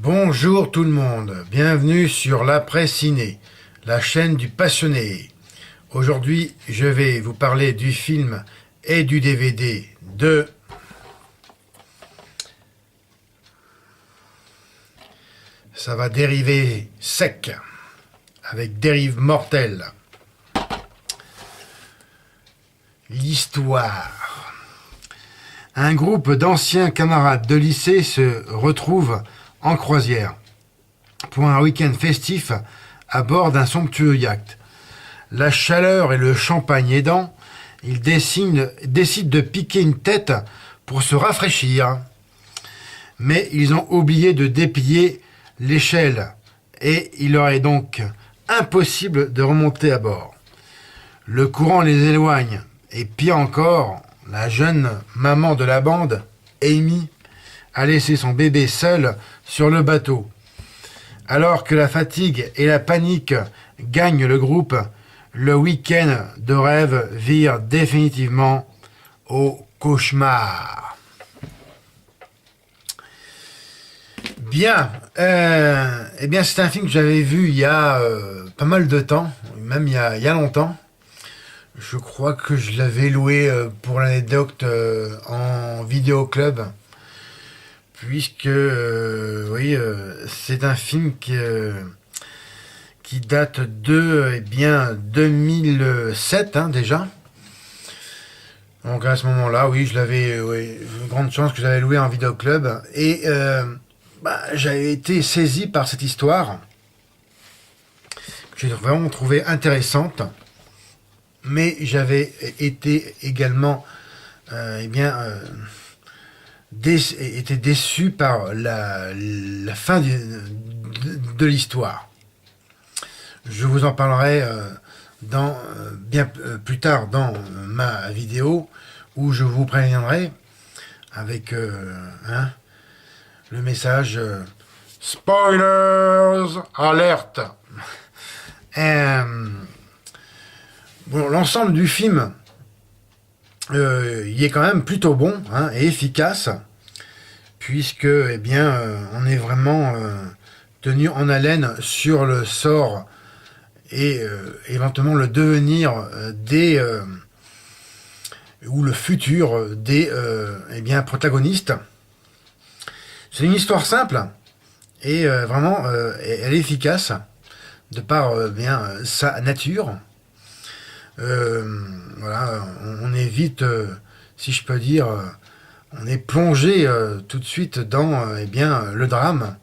Bonjour tout le monde, bienvenue sur l'Après Ciné, la chaîne du passionné. Aujourd'hui, je vais vous parler du film et du DVD de Ça va dériver sec, avec dérive mortelle. L'histoire. Un groupe d'anciens camarades de lycée se retrouve en croisière pour un week-end festif à bord d'un somptueux yacht. La chaleur et le champagne aidant, ils décident de piquer une tête pour se rafraîchir. Mais ils ont oublié de déplier l'échelle et il leur est donc impossible de remonter à bord. Le courant les éloigne et pire encore, la jeune maman de la bande, Amy, a laissé son bébé seul sur le bateau. Alors que la fatigue et la panique gagnent le groupe, le week-end de rêve vire définitivement au cauchemar. Bien, c'est un film que j'avais vu il y a pas mal de temps, même il y a longtemps. Je crois que je l'avais loué pour l'anecdote en vidéoclub, puisque c'est un film qui date de 2007 déjà. Donc à ce moment-là, oui, je l'avais, une grande chance que j'avais loué en vidéoclub et j'avais été saisi par cette histoire que j'ai vraiment trouvé intéressante. Mais j'avais été également été déçu par la fin de l'histoire. Je vous en parlerai bien plus tard dans ma vidéo où je vous préviendrai avec le message Spoilers Alert. Bon, l'ensemble du film, il est quand même plutôt bon et efficace, puisque on est vraiment tenu en haleine sur le sort et éventuellement le devenir ou le futur des protagonistes. C'est une histoire simple et vraiment elle est efficace de par sa nature. On est vite, si je peux dire, on est plongé tout de suite dans le drame.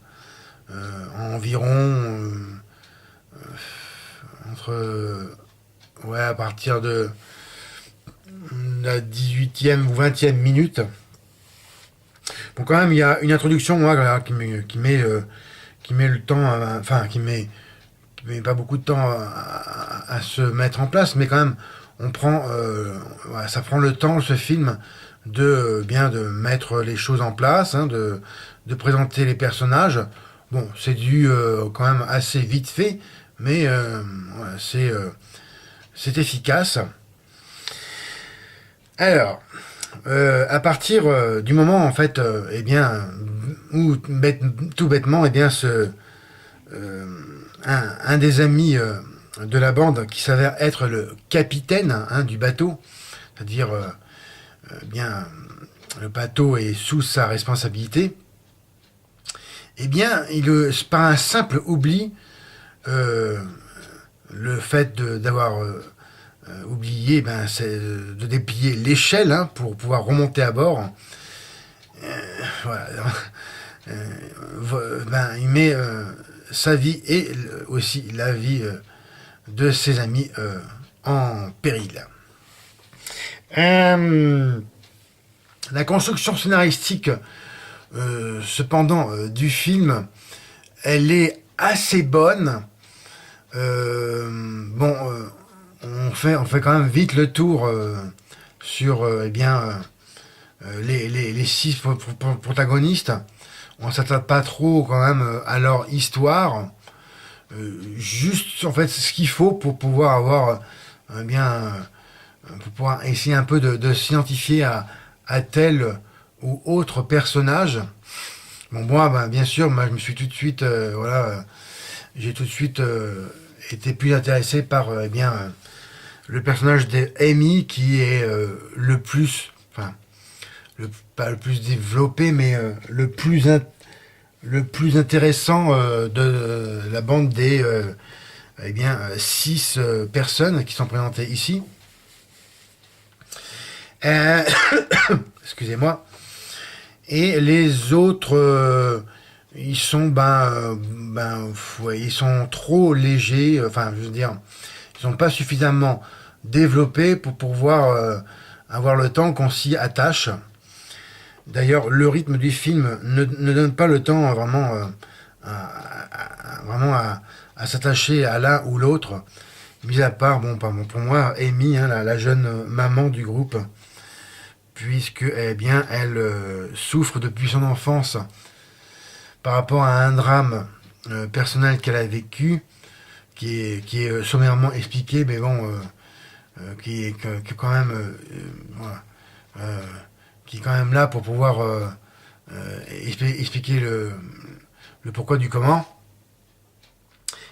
Environ à partir de la 18e ou 20e minute. Bon, quand même, il y a une introduction qui met le temps, qui met pas beaucoup de temps à se mettre en place, mais quand même, ça prend le temps, ce film, de mettre les choses en place, de présenter les personnages. Bon, c'est quand même assez vite fait, mais c'est efficace. Alors, à partir du moment, en fait, où tout bêtement, un des amis de la bande qui s'avère être le capitaine du bateau, c'est-à-dire le bateau est sous sa responsabilité, par un simple oubli, le fait d'avoir oublié, c'est de déplier l'échelle pour pouvoir remonter à bord. Il met sa vie et aussi la vie de ses amis en péril. La construction scénaristique, cependant, du film, elle est assez bonne. On fait quand même vite le tour sur les 6 protagonistes. On s'attarde pas trop quand même à leur histoire. Juste en fait ce qu'il faut pour pouvoir avoir pour pouvoir essayer un peu de s'identifier à tel ou autre personnage. Bon, moi, ben, bien sûr, moi, je me suis tout de suite, j'ai tout de suite été plus intéressé par, le personnage d'Amy qui est le plus, enfin, pas le plus développé, mais le plus intéressant de la bande des, 6 personnes qui sont présentées ici. Euh, Excusez-moi. Et les autres, ils sont, ouais, ils sont trop légers. Enfin, je veux dire, ils sont pas suffisamment développés pour pouvoir avoir le temps qu'on s'y attache. D'ailleurs, le rythme du film ne donne pas le temps vraiment, vraiment à s'attacher à l'un ou l'autre. Mis à part, bon, pour moi, Amy, hein, la jeune maman du groupe, puisque, elle souffre depuis son enfance par rapport à un drame personnel qu'elle a vécu, qui est sommairement expliqué, mais bon, qui est quand même, voilà, euh, qui est quand même là pour pouvoir expliquer le pourquoi du comment.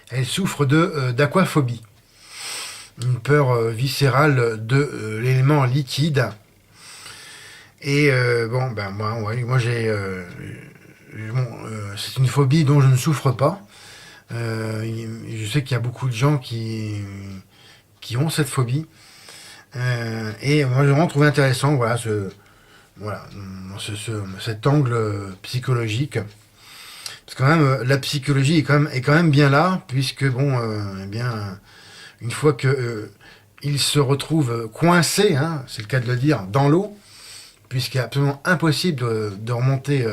Elle souffre d'aquaphobie, une peur viscérale de l'élément liquide. Et bon, ben moi, ouais, moi j'ai, c'est une phobie dont je ne souffre pas. Je sais qu'il y a beaucoup de gens qui ont cette phobie. Et moi, j'ai vraiment trouvé intéressant, voilà, voilà, cet angle psychologique. Parce que quand même, la psychologie est quand même bien là, puisque bon, une fois que il se retrouve coincé, hein, c'est le cas de le dire, dans l'eau, puisqu'il est absolument impossible de remonter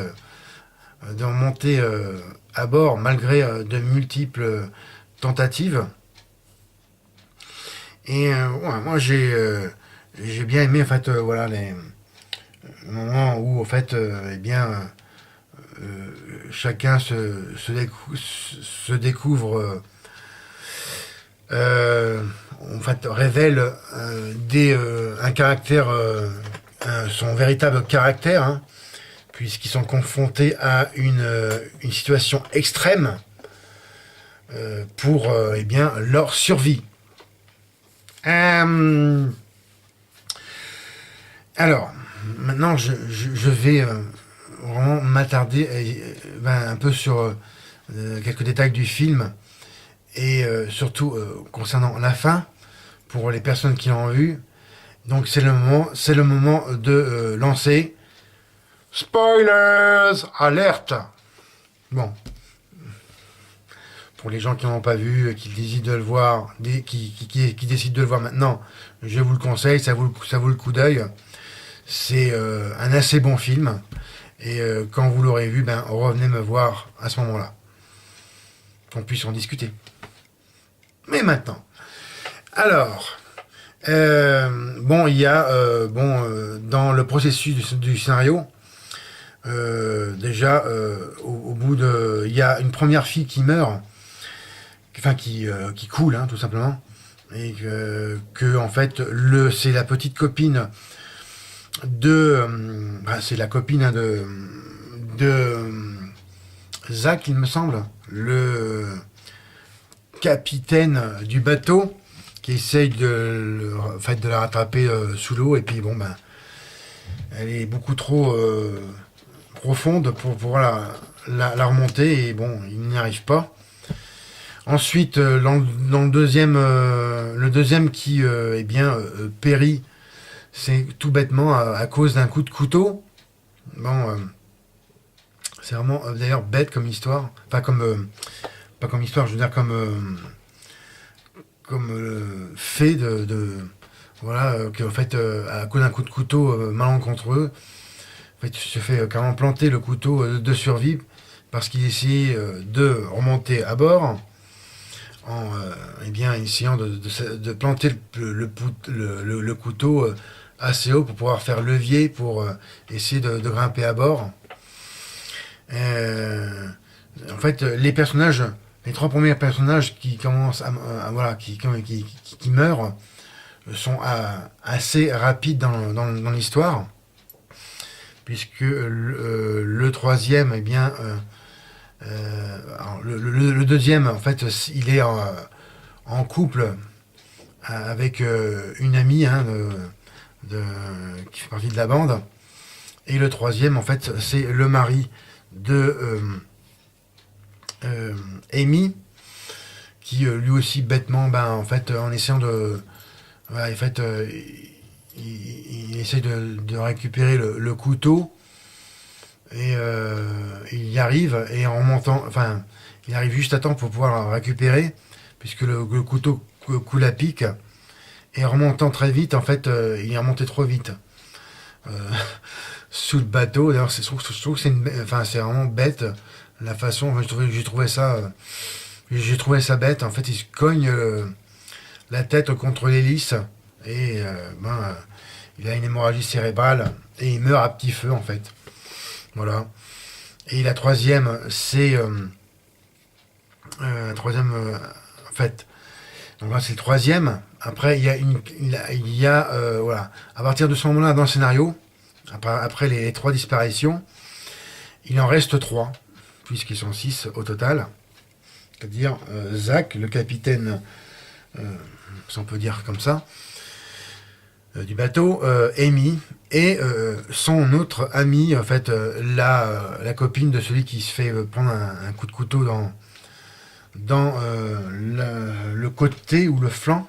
à bord malgré de multiples tentatives. Et ouais, moi j'ai bien aimé en fait voilà les moments où en fait chacun se découvre en fait révèle un caractère son véritable caractère, hein, puisqu'ils sont confrontés à une situation extrême pour leur survie. Alors, maintenant, je vais vraiment m'attarder un peu sur quelques détails du film et surtout concernant la fin pour les personnes qui l'ont vu. Donc c'est le moment de lancer spoilers alerte. Bon, pour les gens qui n'ont pas vu, qui décident de le voir, qui décident de le voir maintenant, je vous le conseille, ça vaut le coup d'œil. C'est un assez bon film. Et quand vous l'aurez vu, revenez me voir à ce moment-là. Qu'on puisse en discuter. Mais maintenant. Alors, bon, il y a, dans le processus du scénario, déjà, au bout de... Il y a une première fille qui meurt, enfin qui coule, hein, tout simplement. Et que en fait, c'est la petite copine c'est la copine hein, de Zach, il me semble, le capitaine du bateau qui essaye en fait, de la rattraper sous l'eau, et puis bon elle est beaucoup trop profonde pour pouvoir la remonter, et bon il n'y arrive pas. Ensuite dans le deuxième qui périt, c'est tout bêtement à cause d'un coup de couteau. Bon, c'est vraiment d'ailleurs bête comme histoire. Pas comme histoire, je veux dire comme fait voilà, que en fait, à cause d'un coup de couteau malencontreux, en fait, il se fait carrément planter le couteau de survie parce qu'il essayait de remonter à bord en essayant de planter le couteau assez haut pour pouvoir faire levier pour essayer de grimper à bord. En fait, les 3 premiers personnages qui commencent voilà, qui meurent sont assez rapides dans l'histoire, puisque le troisième, eh bien, alors, le deuxième, en fait, il est en couple avec une amie hein, qui fait partie de la bande. Et le troisième, en fait, c'est le mari de Amy, qui lui aussi bêtement, ben, en fait, en essayant de... Voilà, en fait, il essaie de récupérer le couteau, et il y arrive, et en remontant, enfin, il arrive juste à temps pour pouvoir le récupérer, puisque le couteau coule à pic, et en remontant très vite, en fait, il est remonté trop vite. Euh, Sous le bateau, d'ailleurs, je trouve que enfin, c'est vraiment bête, la façon, enfin, j'ai trouvé ça bête, en fait, il se cogne la tête contre l'hélice, et il a une hémorragie cérébrale, et il meurt à petit feu, en fait. Voilà. Et la troisième, c'est... en fait, donc là, c'est le troisième. Après, voilà. À partir de ce moment-là, dans le scénario, après les trois disparitions, il en reste trois, puisqu'ils sont six au total. C'est-à-dire Zach, le capitaine, si on peut dire comme ça, du bateau, Amy, et son autre amie, en fait, la copine de celui qui se fait prendre un coup de couteau dans le côté ou le flanc.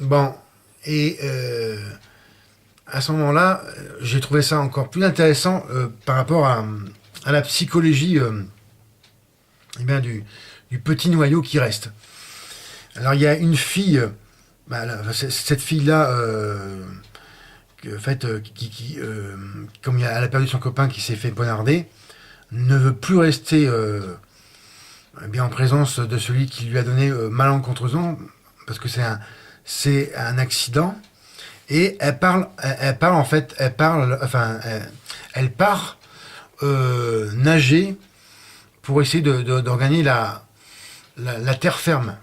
Bon, et à ce moment-là, j'ai trouvé ça encore plus intéressant par rapport à la psychologie eh bien, du petit noyau qui reste. Alors il y a une fille, cette fille-là, en fait, comme elle a perdu son copain qui s'est fait poignarder, ne veut plus rester eh bien, en présence de celui qui lui a donné malencontreusement, parce que c'est un accident. Et elle parle en fait, elle part nager pour essayer de regagner la terre ferme.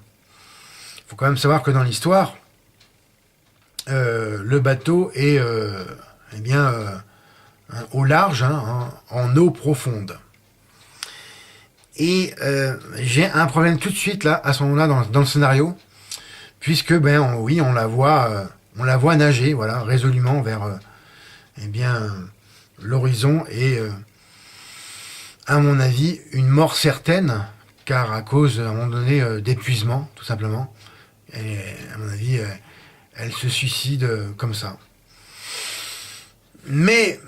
Il faut quand même savoir que dans l'histoire, le bateau est eh bien, au large, hein, en eau profonde. Et j'ai un problème tout de suite là, à ce moment-là, dans le scénario, puisque oui, on la voit nager, voilà, résolument vers eh bien, l'horizon et à mon avis une mort certaine, car à cause à un moment donné d'épuisement, tout simplement. Et à mon avis, elle se suicide comme ça. Mais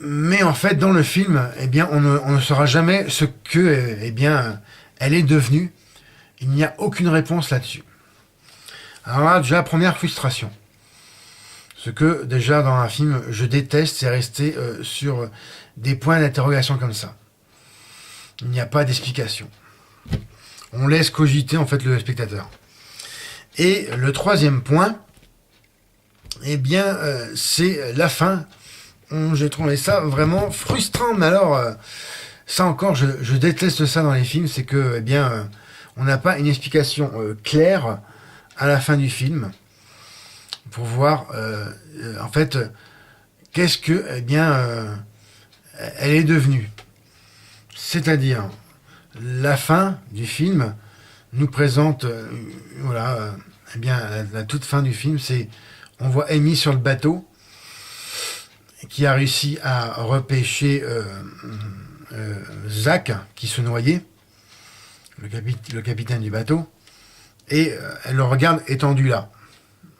en fait, dans le film, eh bien, on ne saura jamais ce que, eh bien, elle est devenue. Il n'y a aucune réponse là-dessus. Alors là, déjà, première frustration. Ce que, déjà, dans un film, je déteste, c'est rester sur des points d'interrogation comme ça. Il n'y a pas d'explication. On laisse cogiter, en fait, le spectateur. Et le troisième point, eh bien, c'est la fin. J'ai trouvé ça vraiment frustrant. Mais alors, ça encore, je déteste ça dans les films, c'est que, eh bien, on n'a pas une explication claire à la fin du film pour voir, en fait, qu'est-ce que, eh bien, elle est devenue. C'est-à-dire, la fin du film nous présente, voilà, eh bien, la toute fin du film, c'est, on voit Amy sur le bateau, qui a réussi à repêcher Zach, qui se noyait, le capitaine du bateau, et elle le regarde étendu là.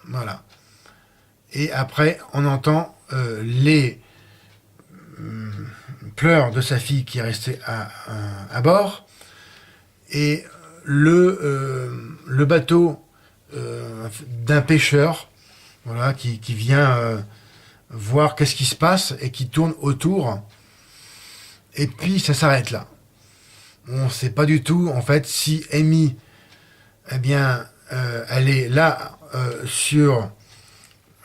Voilà. Et après, on entend les pleurs de sa fille qui est restée à bord, et le bateau d'un pêcheur, voilà, qui vient voir qu'est-ce qui se passe et qui tourne autour, et puis ça s'arrête là. On ne sait pas du tout en fait si Amy, eh bien, elle est là sur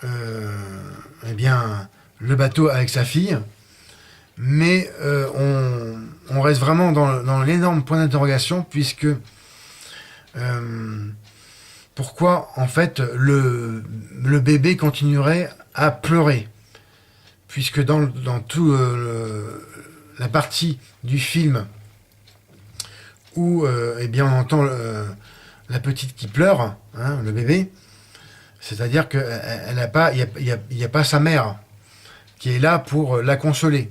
eh bien, le bateau avec sa fille, mais on reste vraiment dans l'énorme point d'interrogation, puisque pourquoi en fait le bébé continuerait à pleurer, puisque dans tout la partie du film où eh bien, on entend la petite qui pleure, hein, le bébé, c'est-à-dire qu'il n'y a, pas, y a pas sa mère qui est là pour la consoler.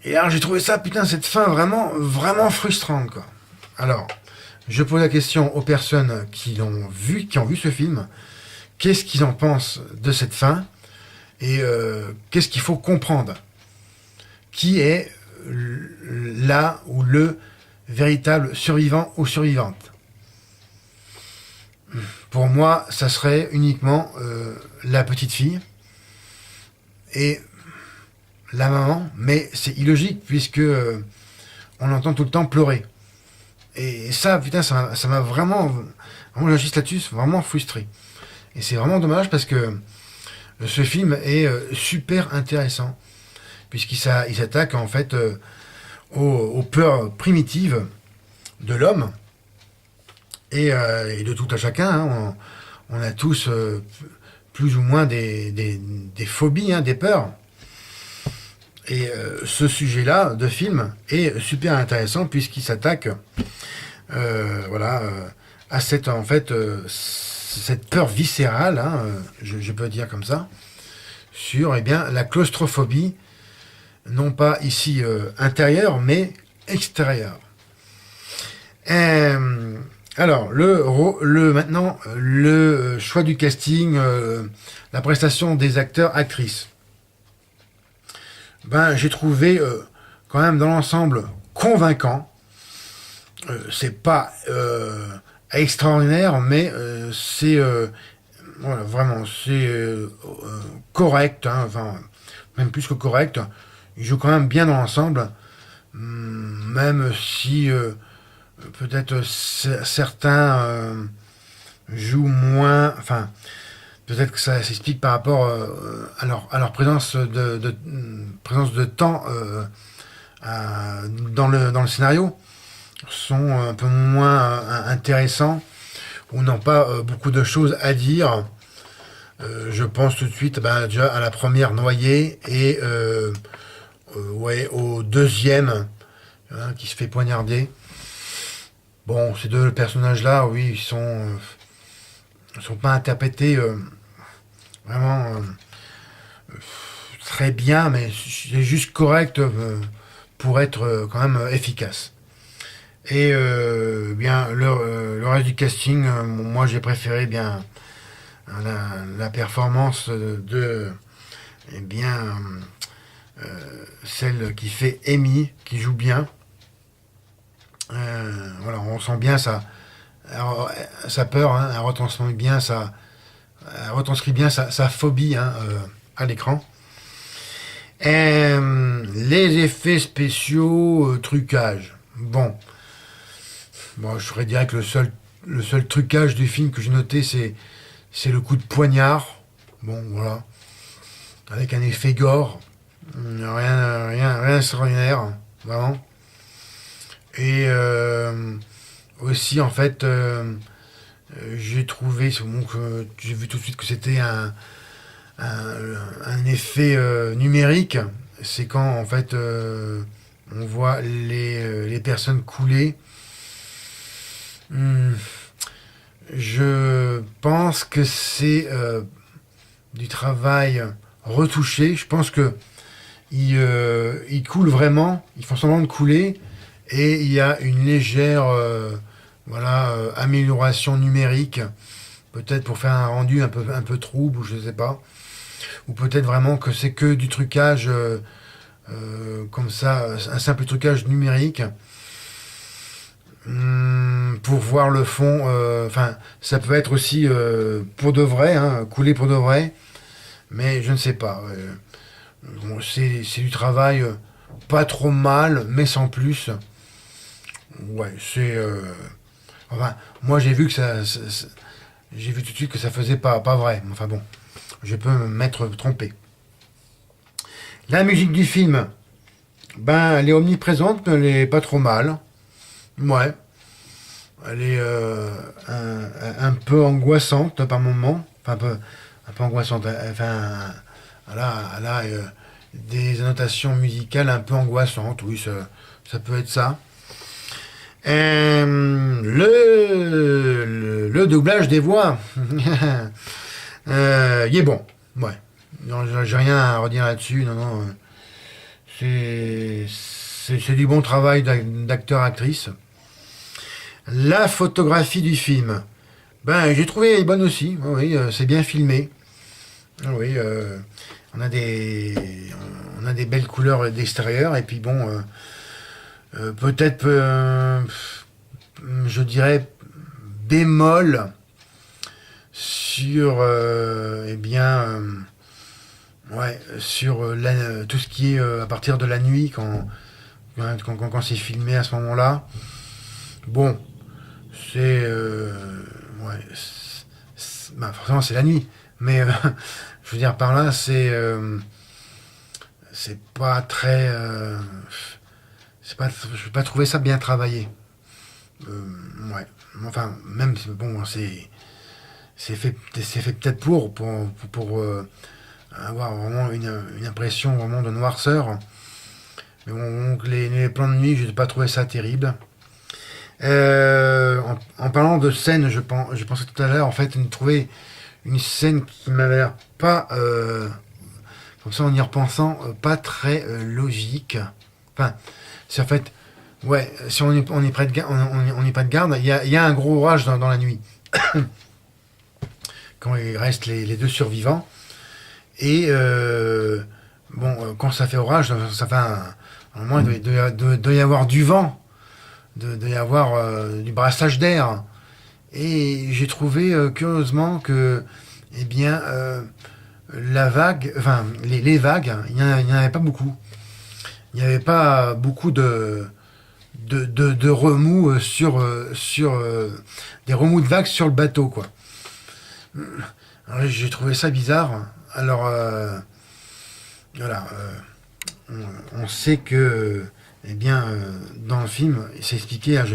Et alors j'ai trouvé ça, putain, cette fin vraiment, vraiment frustrante, quoi. Alors, je pose la question aux personnes qui l'ont vu, qui ont vu ce film, qu'est-ce qu'ils en pensent de cette fin, et qu'est-ce qu'il faut comprendre. Qui est là ou le véritable survivant ou survivante. Pour moi, ça serait uniquement la petite fille et la maman, mais c'est illogique puisque on l'entend tout le temps pleurer. Et ça, putain, ça m'a vraiment, j'insiste là-dessus, vraiment frustré. Et c'est vraiment dommage parce que ce film est super intéressant puisqu'il s'attaque en fait aux peurs primitives de l'homme et de tout à chacun. Hein. On a tous plus ou moins des phobies, hein, des peurs. Et ce sujet-là de film est super intéressant puisqu'il s'attaque à cette, en fait, cette peur viscérale, hein, je peux dire comme ça, sur eh bien, la claustrophobie, non pas ici intérieure, mais extérieure. Alors, maintenant, le choix du casting, la prestation des acteurs, actrices. Ben, j'ai trouvé quand même dans l'ensemble convaincant. C'est pas extraordinaire, mais c'est voilà, vraiment c'est correct, hein, enfin même plus que correct. Il joue quand même bien dans l'ensemble, même si peut-être certains jouent moins. Enfin, peut-être que ça s'explique par rapport à leur présence présence de temps dans le scénario, sont un peu moins intéressants ou n'ont pas beaucoup de choses à dire. Je pense tout de suite déjà à la première noyée et ouais, au deuxième hein, qui se fait poignarder. Bon, ces deux personnages-là, oui, ils sont pas interprétés vraiment très bien, mais c'est juste correct pour être quand même efficace. Et bien le reste du casting, moi j'ai préféré bien la performance de eh bien celle qui fait Amy, qui joue bien. Voilà, on sent bien sa peur, hein, elle retranscrit bien sa phobie hein, à l'écran. Les effets spéciaux, trucage. Bon, je dirais que le seul trucage du film que j'ai noté, c'est le coup de poignard. Bon, voilà, avec un effet gore. Rien d'extraordinaire, vraiment. Et aussi, en fait, j'ai trouvé, j'ai vu tout de suite que c'était un effet numérique. C'est quand, en fait, on voit les personnes couler. Je pense que c'est du travail retouché. Je pense que ils coulent vraiment, ils font semblant de couler, et il y a une légère amélioration numérique, peut-être pour faire un rendu un peu trouble, ou je sais pas, ou peut-être vraiment que c'est que du trucage comme ça, un simple trucage numérique. Pour voir le fond, enfin, ça peut être aussi pour de vrai, hein, couler pour de vrai, mais je ne sais pas. Bon, c'est du travail pas trop mal, mais sans plus. Ouais, c'est. Enfin, moi j'ai vu que j'ai vu tout de suite que ça faisait pas vrai. Enfin bon, je peux m'être trompé. La musique du film, elle est omniprésente, mais elle est pas trop mal. Ouais. Elle est un peu angoissante par moment. Enfin, un peu angoissante. Enfin, Elle a des annotations musicales un peu angoissantes, oui, ça peut être ça. Le doublage des voix, il est bon, ouais. Non, j'ai rien à redire là-dessus, non, non. C'est du bon travail d'acteur-actrice. La photographie du film, ben j'ai trouvé elle est bonne aussi. Oui, c'est bien filmé. Oui, on a des on a des belles couleurs d'extérieur et puis bon, peut-être je dirais bémol sur eh bien ouais sur tout ce qui est à partir de la nuit quand c'est filmé à ce moment-là. Bon, c'est ouais, bah, forcément c'est la nuit, mais je veux dire par là c'est pas très c'est pas je vais pas trouver ça bien travaillé. Ouais, enfin même bon c'est fait peut-être pour avoir vraiment une impression vraiment de noirceur. Mais bon, donc les plans de nuit, je n'ai pas trouvé ça terrible. En parlant de scène, je pensais tout à l'heure, en fait, trouver une scène qui m'avait l'air pas, comme ça en y repensant, pas très logique. Enfin, c'est en fait, ouais, si on est près de, on est pas de garde, il y a un gros orage dans la nuit. Quand il reste les deux survivants. Et bon, quand ça fait orage, ça fait au moins il doit y avoir du vent, doit y avoir du brassage d'air. Et j'ai trouvé curieusement que, eh bien, la vague, enfin les vagues, il n'y en avait pas beaucoup. Il n'y avait pas beaucoup de remous sur des remous de vagues sur le bateau, quoi. Alors, j'ai trouvé ça bizarre. Alors, voilà, on sait que, eh bien, dans le film, c'est expliqué, hein,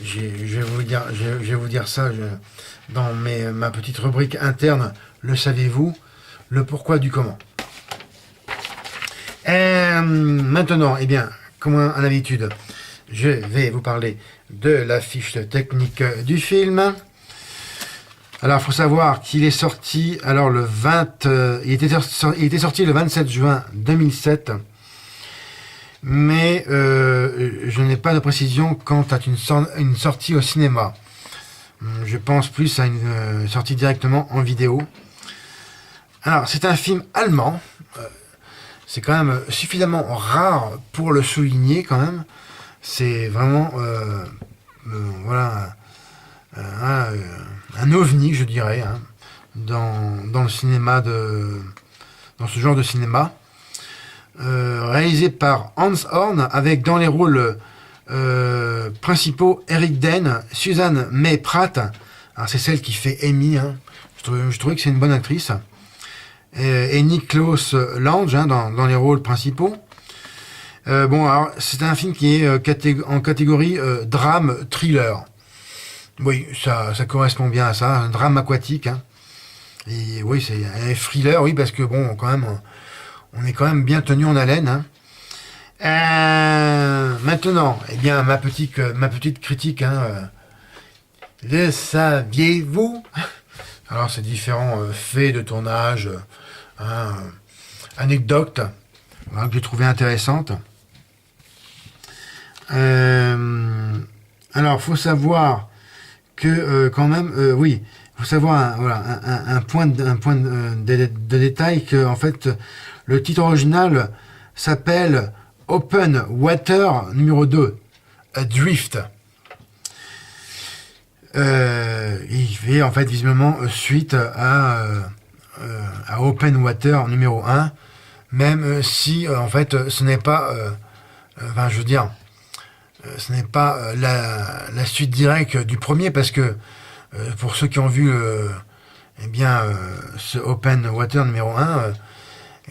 je vais vous dire ça dans ma petite rubrique interne, le savez-vous, le pourquoi du comment. Maintenant, eh bien, comme à l'habitude, je vais vous parler de la fiche technique du film. Alors, il faut savoir qu'il est sorti, alors il était sorti le 27 juin 2007, mais je n'ai pas de précision quant à une sortie au cinéma. Je pense plus à une sortie directement en vidéo. Alors, c'est un film allemand. C'est quand même suffisamment rare pour le souligner quand même. C'est vraiment, voilà, un ovni, je dirais, hein, dans le cinéma dans ce genre de cinéma. Réalisé par Hans Horn, avec dans les rôles principaux Eric Den, Suzanne May Pratt. Alors c'est celle qui fait Amy. Hein. Je trouvais que c'est une bonne actrice. Et Niklas Lange, hein, dans les rôles principaux. Bon, alors c'est un film qui est en catégorie drame thriller. Oui, ça correspond bien à ça, un drame aquatique. Hein. Et oui, c'est un thriller, oui, parce que bon, quand même, on est quand même bien tenu en haleine. Hein. Maintenant, eh bien, ma petite critique. Hein, le saviez-vous? Alors, c'est différents faits de tournage, hein, anecdotes, voilà, que j'ai trouvé intéressantes. Alors, faut savoir que quand même, oui, faut savoir voilà, un point de détail que en fait le titre original s'appelle Open Water numéro 2, Adrift. Il fait en fait visiblement suite à Open Water numéro 1, même si en fait ce n'est pas, enfin je veux dire, ce n'est pas la suite directe du premier, parce que pour ceux qui ont vu eh bien, ce Open Water numéro 1,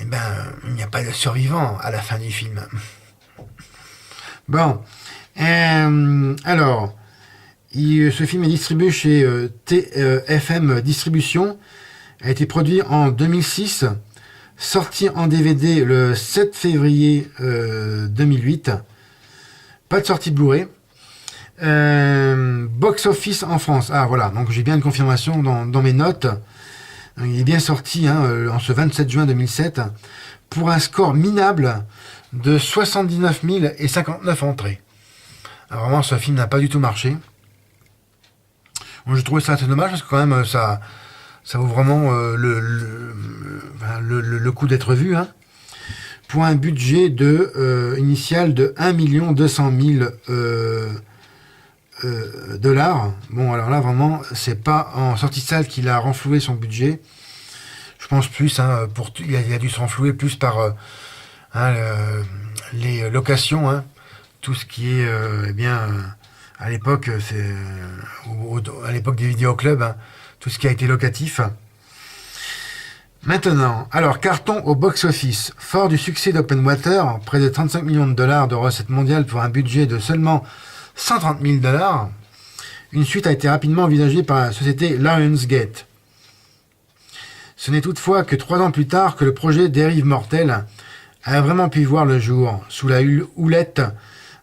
eh ben, il n'y a pas de survivant à la fin du film. Bon, alors, ce film est distribué chez TFM Distribution, a été produit en 2006 sorti en DVD le 7 février 2008. Pas de sortie Blu-ray. Box office en France. Ah voilà, donc j'ai bien une confirmation dans mes notes. Il est bien sorti en ce 27 juin 2007 pour un score minable de 79 059 entrées. Alors vraiment, ce film n'a pas du tout marché. Moi, je trouvais ça assez dommage parce que quand même, ça vaut vraiment le coup d'être vu. Hein. Pour un budget initial de 1 200 000 dollars. Bon, alors là, vraiment, c'est pas en sortie de salle qu'il a renfloué son budget. Je pense plus, il a dû se renflouer plus par les locations, tout ce qui est, à l'époque, à l'époque des vidéoclubs, tout ce qui a été locatif. Maintenant, alors, carton au box-office. Fort du succès d'Open Water, près de 35 millions de dollars de recettes mondiales pour un budget de seulement 130 000 dollars, une suite a été rapidement envisagée par la société Lionsgate. Ce n'est toutefois que 3 ans plus tard que le projet Dérive mortelle a vraiment pu voir le jour, sous la houlette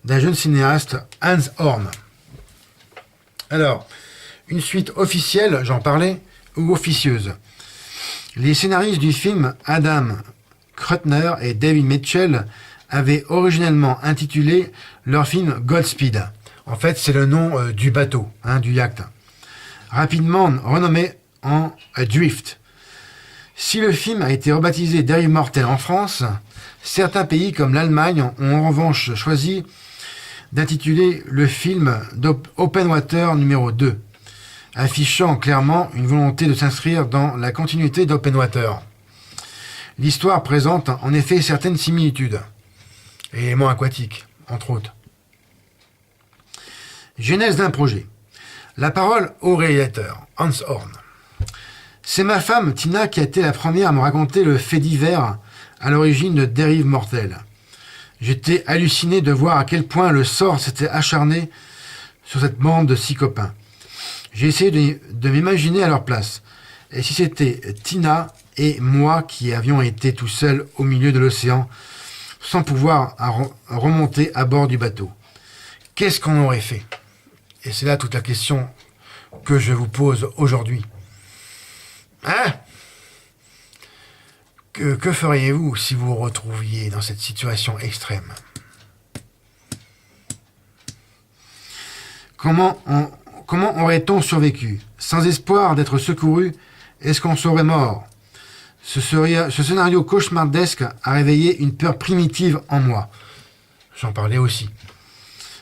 d'un jeune cinéaste, Hans Horn. Alors, une suite officielle, j'en parlais, ou officieuse. Les scénaristes du film, Adam Krutner et David Mitchell, avaient originellement intitulé leur film Godspeed. En fait, c'est le nom du bateau, du yacht. Rapidement renommé en Adrift. Si le film a été rebaptisé Dérive mortelle en France, certains pays comme l'Allemagne ont en revanche choisi d'intituler le film Open Water numéro 2, affichant clairement une volonté de s'inscrire dans la continuité d'Open Water. L'histoire présente en effet certaines similitudes, éléments aquatiques, entre autres. Genèse d'un projet. La parole au réalisateur, Hans Horn. C'est ma femme, Tina, qui a été la première à me raconter le fait divers à l'origine de Dérive mortelle. J'étais halluciné de voir à quel point le sort s'était acharné sur cette bande de 6 copains. J'ai essayé de m'imaginer à leur place. Et si c'était Tina et moi qui avions été tout seuls au milieu de l'océan, sans pouvoir remonter à bord du bateau, qu'est-ce qu'on aurait fait? Et c'est là toute la question que je vous pose aujourd'hui. Que feriez-vous si vous vous retrouviez dans cette situation extrême? Comment aurait-on survécu? Sans espoir d'être secouru, est-ce qu'on serait mort? Ce scénario cauchemardesque a réveillé une peur primitive en moi. J'en parlais aussi.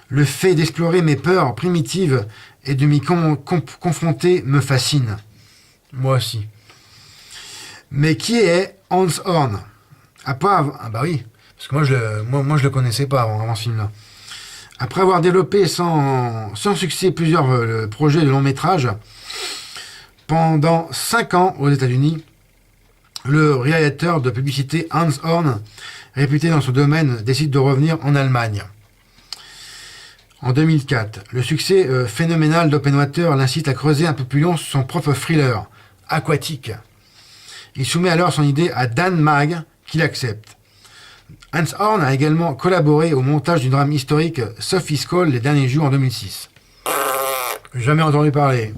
Le fait d'explorer mes peurs primitives et de m'y confronter me fascine. Moi aussi. Mais qui est Hans Horn? Bah oui, parce que moi je le connaissais pas avant ce film-là. Après avoir développé sans succès plusieurs projets de long métrage, pendant 5 ans aux États-Unis, le réalisateur de publicité Hans Horn, réputé dans son domaine, décide de revenir en Allemagne. En 2004, le succès phénoménal d'Open Water l'incite à creuser un peu plus long son propre thriller, aquatique. Il soumet alors son idée à Dan Mag, qui l'accepte. Hans Horn a également collaboré au montage du drame historique Sophie's Call les derniers jours en 2006. Jamais entendu parler.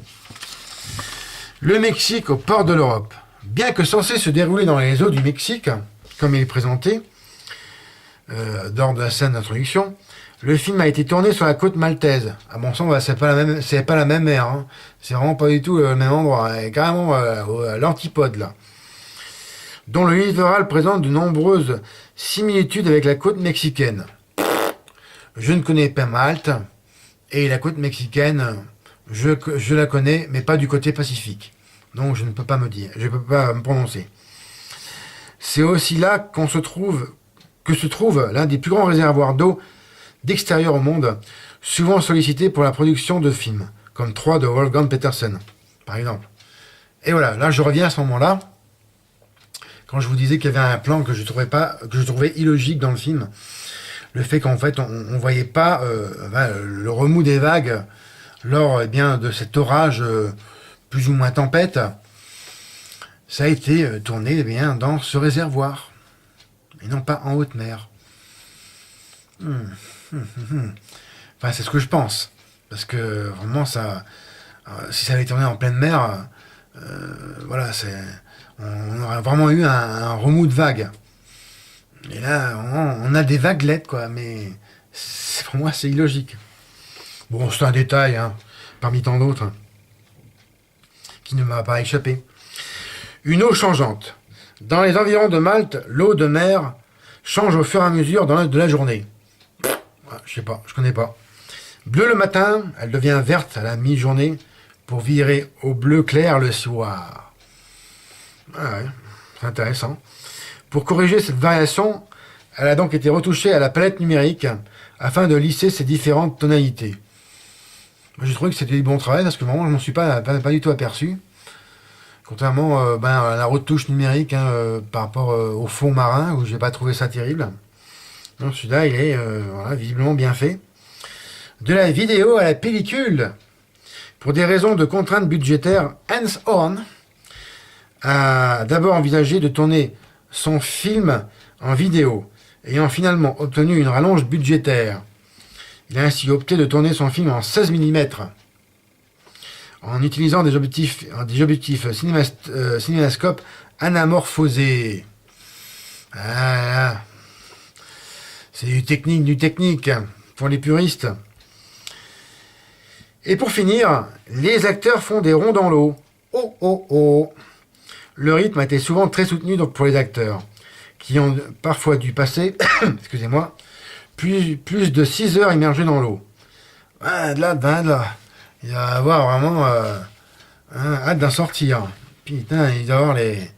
Le Mexique au port de l'Europe. Bien que censé se dérouler dans les eaux du Mexique, comme il est présenté, lors de la scène d'introduction, le film a été tourné sur la côte maltaise. À mon sens, c'est pas la même mer. Hein. C'est vraiment pas du tout le même endroit. Carrément à l'antipode, là. Dont le littoral présente de nombreuses similitudes avec la côte mexicaine. Je ne connais pas Malte, et la côte mexicaine, je la connais, mais pas du côté pacifique. Donc je ne peux pas je peux pas me prononcer. C'est aussi là que se trouve l'un des plus grands réservoirs d'eau d'extérieur au monde, souvent sollicité pour la production de films, comme 3 de Wolfgang Petersen, par exemple. Et voilà, là je reviens à ce moment-là, quand je vous disais qu'il y avait un plan que je trouvais illogique dans le film, le fait qu'en fait on voyait pas le remous des vagues lors de cet orage plus ou moins tempête. ça a été tourné eh bien, dans ce réservoir, et non pas en haute mer. Enfin, c'est ce que je pense. Parce que vraiment, si ça avait été tourné en pleine mer, voilà, on aurait vraiment eu un remous de vagues. Et là, on a des vaguelettes, quoi, mais pour moi, c'est illogique. Bon, c'est un détail, hein, parmi tant d'autres, hein, qui ne m'a pas échappé. Une eau changeante. Dans les environs de Malte, l'eau de mer change au fur et à mesure de la journée. Je sais pas, je connais pas. Bleue le matin, elle devient verte à la mi-journée pour virer au bleu clair le soir. Ah ouais, c'est intéressant. Pour corriger cette variation, elle a donc été retouchée à la palette numérique afin de lisser ses différentes tonalités. Moi, j'ai trouvé que c'était du bon travail parce que vraiment, je ne m'en suis pas du tout aperçu. Contrairement à la retouche numérique par rapport au fond marin où je n'ai pas trouvé ça terrible. Donc celui-là, il est voilà, visiblement bien fait. De la vidéo à la pellicule. Pour des raisons de contraintes budgétaires, Hans Horn a d'abord envisagé de tourner son film en vidéo, ayant finalement obtenu une rallonge budgétaire. Il a ainsi opté de tourner son film en 16 mm, en utilisant des objectifs cinémascope anamorphosés. Voilà. C'est du technique pour les puristes. Et pour finir, les acteurs font des ronds dans l'eau. Oh oh oh. Le rythme a été souvent très soutenu donc pour les acteurs, qui ont parfois dû passer, excusez-moi, plus de 6 heures immergés dans l'eau. Ah, de là. Il va avoir vraiment hâte d'en sortir. Putain, il doit avoir les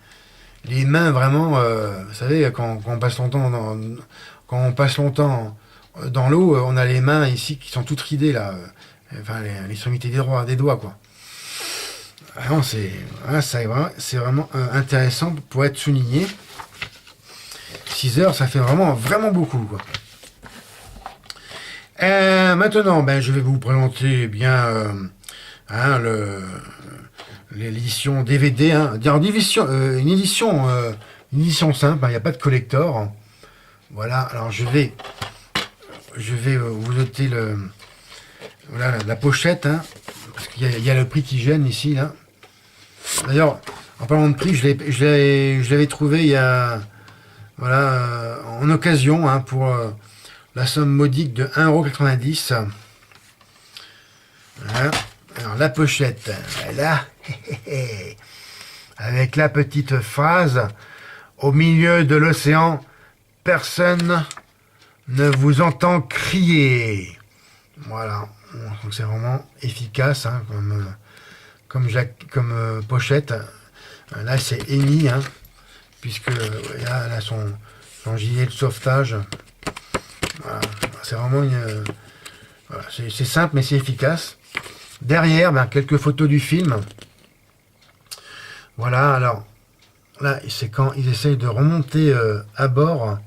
mains vraiment, vous savez, quand on passe longtemps dans l'eau, on a les mains ici qui sont toutes ridées là. Enfin, l'extrémité des doigts, quoi. Vraiment, c'est vraiment intéressant pour être souligné. 6 heures, ça fait vraiment beaucoup, quoi. Maintenant, je vais vous présenter l'édition DVD. Une édition simple, il n'y a pas de collector. Voilà, alors je vais vous noter la pochette, parce qu'il y a le prix qui gêne ici, là. D'ailleurs, en parlant de prix, je l'avais trouvé il y a, en occasion, pour la somme modique de 1,90 €. Voilà. Alors la pochette, là, avec la petite phrase, au milieu de l'océan, personne ne vous entend crier. Voilà, donc c'est vraiment efficace comme pochette. Là c'est Amy, puisque là, elle a son gilet de sauvetage. Voilà, c'est vraiment voilà, c'est simple mais c'est efficace. Derrière, quelques photos du film. Voilà, alors là c'est quand ils essayent de remonter à bord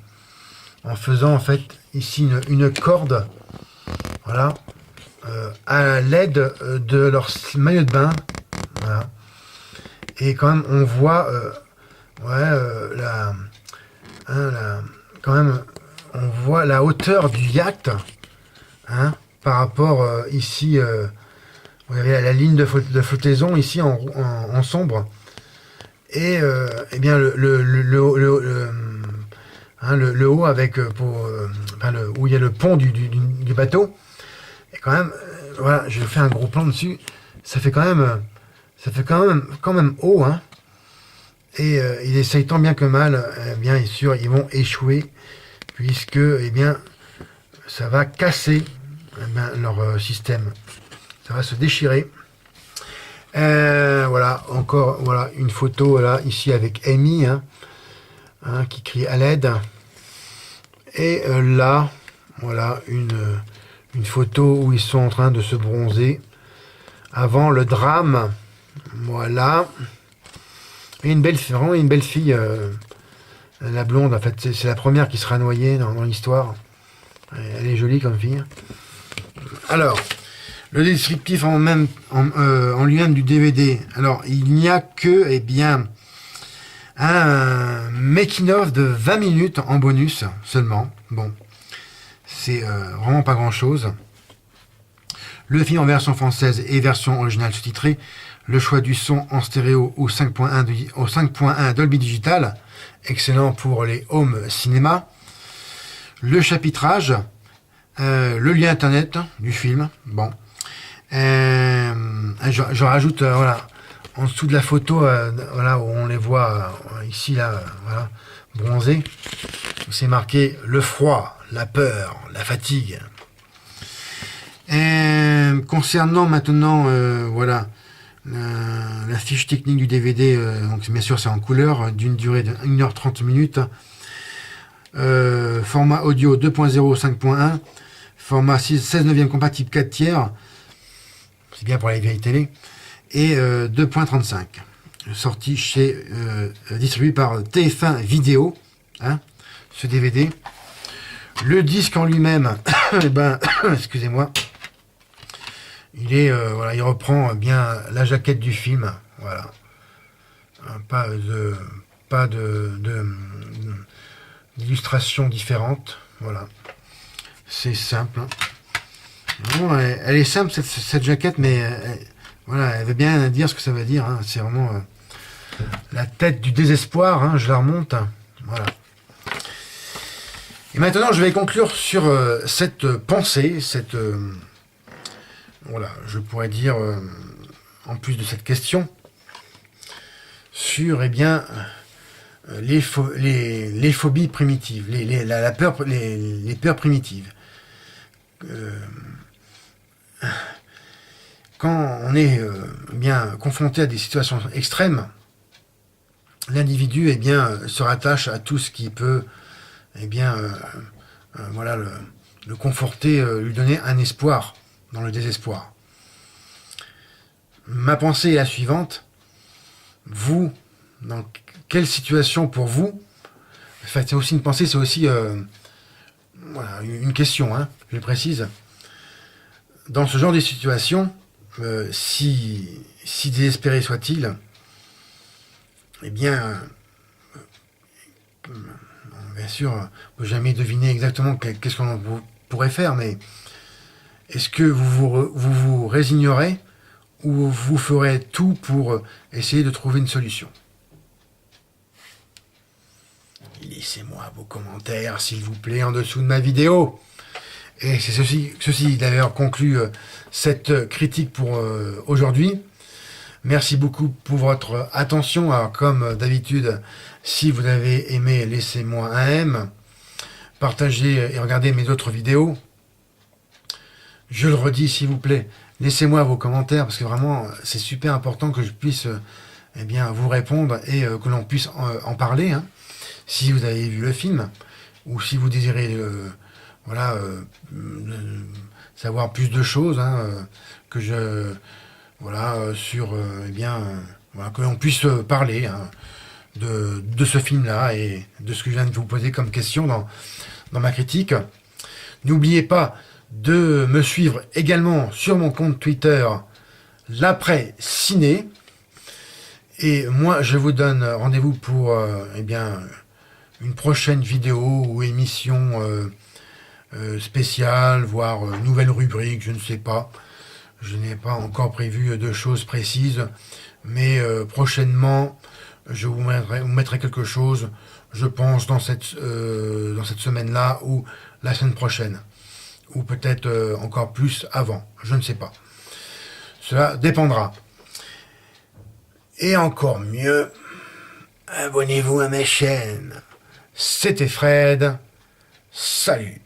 en faisant en fait ici une corde, voilà, à l'aide de leur maillot de bain, voilà. Et quand même on voit quand même on voit la hauteur du yacht, par rapport ici, vous avez la ligne de flottaison ici en sombre, et bien le haut avec où il y a le pont du bateau, et quand même voilà, je fais un gros plan dessus, ça fait quand même haut, et ils essayent tant bien que mal, bien sûr ils vont échouer, puisque ça va casser leur système, ça va se déchirer. Voilà, encore une photo là ici avec Amy, qui crie à l'aide, et là voilà une photo où ils sont en train de se bronzer avant le drame. Voilà, et une belle fille, la blonde, en fait c'est la première qui sera noyée dans l'histoire. Elle est jolie comme fille. Alors le descriptif en lui-même du DVD. Alors il n'y a que Un making-of de 20 minutes en bonus seulement. Bon, c'est vraiment pas grand-chose. Le film en version française et version originale sous-titrée. Le choix du son en stéréo au 5.1 Dolby Digital. Excellent pour les home cinéma. Le chapitrage. Le lien internet du film. Bon. Je rajoute, voilà, en dessous de la photo, voilà, où on les voit ici, là, voilà, bronzés. C'est marqué le froid, la peur, la fatigue. Concernant maintenant, voilà, la fiche technique du DVD, donc bien sûr c'est en couleur, d'une durée de 1h30 minutes. Format audio 2.0 5.1. Format 16 neuvième compatible 4 tiers. C'est bien pour les vieilles télé. Et 2.35. Sorti chez distribué par TF1 Vidéo, hein, ce DVD. Le disque en lui-même, eh ben, excusez-moi, il est voilà, il reprend bien la jaquette du film, voilà. Pas d'illustrations différentes, voilà. C'est simple. Bon, elle est simple cette jaquette, mais voilà, elle veut bien dire ce que ça veut dire. Hein. C'est vraiment la tête du désespoir. Hein, je la remonte. Voilà. Et maintenant, je vais conclure sur cette pensée, voilà, je pourrais dire, en plus de cette question, sur, eh bien, les phobies primitives, la peur, les peurs primitives. Quand on est bien confronté à des situations extrêmes, l'individu, eh bien, se rattache à tout ce qui peut, eh bien, voilà, le conforter, lui donner un espoir dans le désespoir. Ma pensée est la suivante. Vous, dans quelle situation pour vous, enfin, c'est aussi une pensée, c'est aussi voilà, une question, hein, je précise. Dans ce genre de situation, si désespéré soit-il, eh bien, bien sûr, on ne peut jamais deviner exactement qu'est-ce qu'on pourrait faire, mais est-ce que vous résignerez ou vous ferez tout pour essayer de trouver une solution? Laissez-moi vos commentaires, s'il vous plaît, en dessous de ma vidéo. Et c'est ceci d'ailleurs conclut cette critique pour aujourd'hui. Merci beaucoup pour votre attention. Alors, comme d'habitude, si vous avez aimé, laissez-moi un M. Partagez et regardez mes autres vidéos. Je le redis, s'il vous plaît, laissez-moi vos commentaires, parce que vraiment, c'est super important que je puisse eh bien, vous répondre et que l'on puisse en parler. Hein, si vous avez vu le film, ou si vous désirez voilà, savoir plus de choses, hein, que je... Voilà, sur, eh bien, voilà, que l'on puisse parler hein, de ce film-là et de ce que je viens de vous poser comme question dans ma critique. N'oubliez pas de me suivre également sur mon compte Twitter, l'après ciné. Et moi, je vous donne rendez-vous pour eh bien, une prochaine vidéo ou émission spéciale, voire nouvelle rubrique, je ne sais pas. Je n'ai pas encore prévu de choses précises, mais prochainement, je vous mettrai quelque chose, je pense, dans cette semaine-là ou la semaine prochaine. Ou peut-être encore plus avant, je ne sais pas. Cela dépendra. Et encore mieux, abonnez-vous à ma chaîne. C'était Fred. Salut!